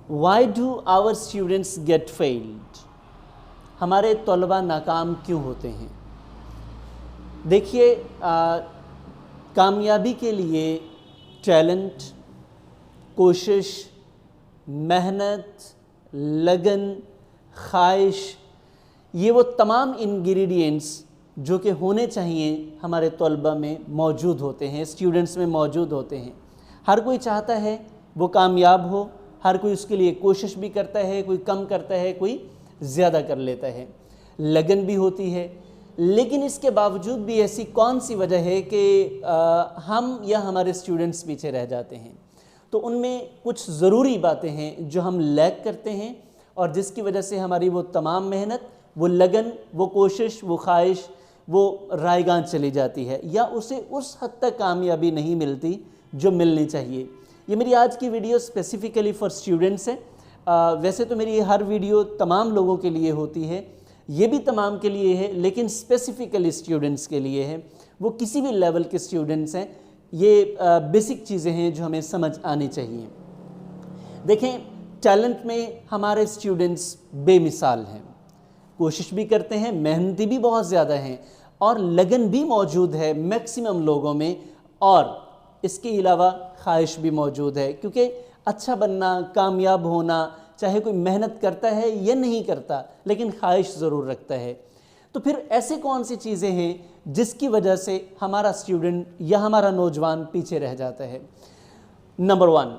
Why do our students get failed? ہمارے طلبہ ناکام کیوں ہوتے ہیں؟ دیکھیے کامیابی کے لیے ٹیلنٹ، کوشش، محنت، لگن، خواہش، یہ وہ تمام انگریڈینٹس جو کہ ہونے چاہیے ہمارے طلبہ میں موجود ہوتے ہیں، اسٹوڈنٹس میں موجود ہوتے ہیں۔ ہر کوئی چاہتا ہے وہ کامیاب ہو، ہر کوئی اس کے لیے کوشش بھی کرتا ہے، کوئی کم کرتا ہے، کوئی زیادہ کر لیتا ہے، لگن بھی ہوتی ہے۔ لیکن اس کے باوجود بھی ایسی کون سی وجہ ہے کہ ہم یا ہمارے اسٹوڈنٹس پیچھے رہ جاتے ہیں؟ تو ان میں کچھ ضروری باتیں ہیں جو ہم لیک کرتے ہیں اور جس کی وجہ سے ہماری وہ تمام محنت، وہ لگن، وہ کوشش، وہ خواہش، وہ رائیگاں چلی جاتی ہے یا اسے اس حد تک کامیابی نہیں ملتی جو ملنی چاہیے۔ یہ میری آج کی ویڈیو اسپیسیفکلی فار اسٹوڈنٹس ہے۔ ویسے تو میری ہر ویڈیو تمام لوگوں کے لیے ہوتی ہے، یہ بھی تمام کے لیے ہے، لیکن اسپیسیفکلی اسٹوڈنٹس کے لیے ہے۔ وہ کسی بھی لیول کے اسٹوڈنٹس ہیں، یہ بیسک چیزیں ہیں جو ہمیں سمجھ آنی چاہیے۔ دیکھیں، ٹیلنٹ میں ہمارے اسٹوڈنٹس بے مثال ہیں، کوشش بھی کرتے ہیں، محنتی بھی بہت زیادہ ہیں اور لگن بھی موجود ہے میکسیمم لوگوں میں، اور اس کے علاوہ خواہش بھی موجود ہے، کیونکہ اچھا بننا، کامیاب ہونا، چاہے کوئی محنت کرتا ہے یا نہیں کرتا لیکن خواہش ضرور رکھتا ہے۔ تو پھر ایسے کون سی چیزیں ہیں جس کی وجہ سے ہمارا اسٹوڈنٹ یا ہمارا نوجوان پیچھے رہ جاتا ہے؟ نمبر 1،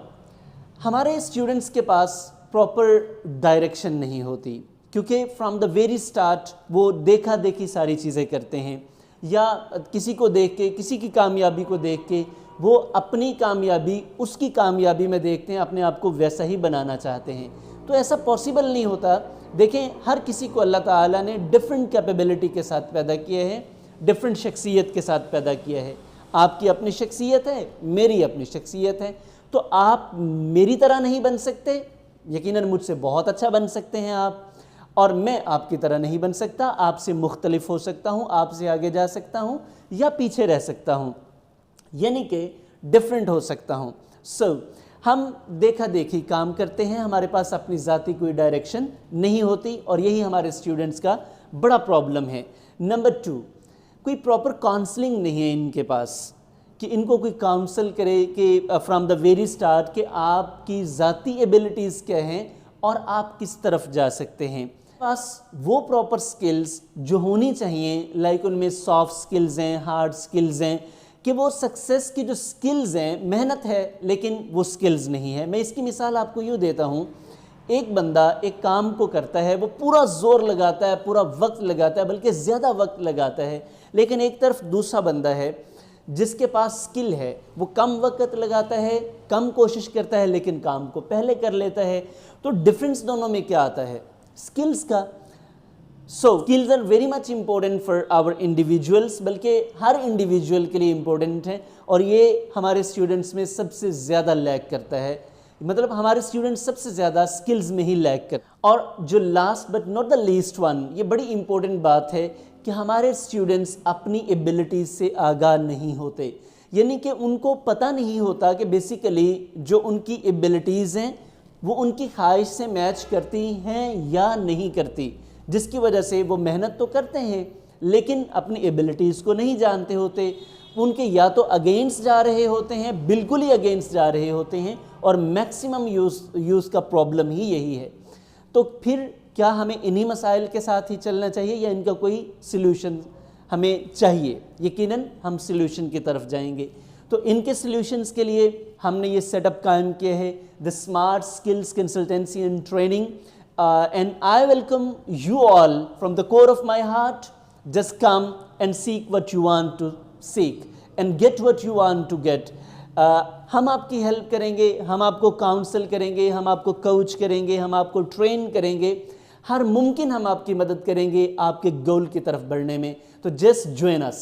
ہمارے اسٹوڈنٹس کے پاس پراپر ڈائریکشن نہیں ہوتی، کیونکہ فرام دا ویری سٹارٹ وہ دیکھا دیکھی ساری چیزیں کرتے ہیں، یا کسی کو دیکھ کے، کسی کی کامیابی کو دیکھ کے وہ اپنی کامیابی اس کی کامیابی میں دیکھتے ہیں، اپنے آپ کو ویسا ہی بنانا چاہتے ہیں۔ تو ایسا پاسبل نہیں ہوتا۔ دیکھیں، ہر کسی کو اللہ تعالیٰ نے ڈیفرنٹ کیپیبلٹی کے ساتھ پیدا کیا ہے، ڈیفرنٹ شخصیت کے ساتھ پیدا کیا ہے۔ آپ کی اپنی شخصیت ہے، میری اپنی شخصیت ہے، تو آپ میری طرح نہیں بن سکتے، یقیناً مجھ سے بہت اچھا بن سکتے ہیں آپ، اور میں آپ کی طرح نہیں بن سکتا، آپ سے مختلف ہو سکتا ہوں، آپ سے آگے جا سکتا ہوں یا پیچھے رہ سکتا ہوں، یعنی کہ ڈیفرنٹ ہو سکتا ہوں۔ ہم دیکھا دیکھی کام کرتے ہیں، ہمارے پاس اپنی ذاتی کوئی ڈائریکشن نہیں ہوتی، اور یہی ہمارے اسٹوڈنٹس کا بڑا پرابلم ہے۔ نمبر 2، کوئی پراپر کاؤنسلنگ نہیں ہے ان کے پاس کہ ان کو کوئی کاؤنسل کرے کہ فرام دا ویری سٹارٹ کہ آپ کی ذاتی ایبلٹیز کیا ہیں اور آپ کس طرف جا سکتے ہیں۔ پاس وہ پراپر سکلز جو ہونی چاہیے، لائک ان میں سافٹ سکلز ہیں، ہارڈ سکلز ہیں، کہ وہ سکسیس کی جو سکلز ہیں، محنت ہے لیکن وہ سکلز نہیں ہے۔ میں اس کی مثال آپ کو یوں دیتا ہوں، ایک بندہ ایک کام کو کرتا ہے، وہ پورا زور لگاتا ہے، پورا وقت لگاتا ہے، بلکہ زیادہ وقت لگاتا ہے، لیکن ایک طرف دوسرا بندہ ہے جس کے پاس سکل ہے، وہ کم وقت لگاتا ہے، کم کوشش کرتا ہے، لیکن کام کو پہلے کر لیتا ہے۔ تو ڈفرینس دونوں میں کیا آتا ہے؟ سکلز کا۔ skills are very much important for our individuals، بلکہ ہر انڈیویجول کے لیے امپورٹنٹ ہیں، اور یہ ہمارے اسٹوڈنٹس میں سب سے زیادہ لیک کرتا ہے، مطلب ہمارے اسٹوڈنٹس سب سے زیادہ سکلز میں ہی لیک کرتے ہیں۔ اور جو last but not the least one, یہ بڑی امپورٹنٹ بات ہے کہ ہمارے اسٹوڈنٹس اپنی ایبلٹیز سے آگاہ نہیں ہوتے، یعنی کہ ان کو پتہ نہیں ہوتا کہ بیسیکلی جو ان کی ایبلٹیز ہیں وہ ان کی خواہش سے میچ کرتی ہیں یا نہیں کرتی، جس کی وجہ سے وہ محنت تو کرتے ہیں لیکن اپنی ایبلٹیز کو نہیں جانتے ہوتے، ان کے یا تو اگینسٹ جا رہے ہوتے ہیں، بالکل ہی اگینسٹ جا رہے ہوتے ہیں، اور میکسیمم یوز کا پرابلم ہی یہی ہے۔ تو پھر کیا ہمیں انہی مسائل کے ساتھ ہی چلنا چاہیے یا ان کا کوئی سلوشن ہمیں چاہیے؟ یقیناً ہم سلوشن کی طرف جائیں گے۔ تو ان کے سلوشنز کے لیے ہم نے یہ سیٹ اپ قائم کیا ہے، the smart skills consultancy and training, and I welcome you all from the core of my heart. Just come and seek what you want to seek and get what you want to get. ہم آپ کی help کریں گے، ہم آپ کو council کریں گے، ہم آپ کو کوچ کریں گے، ہم آپ کو ٹرین کریں گے، ہر ممکن ہم آپ کی مدد کریں گے آپ کے گول کی طرف بڑھنے میں۔ تو just join us.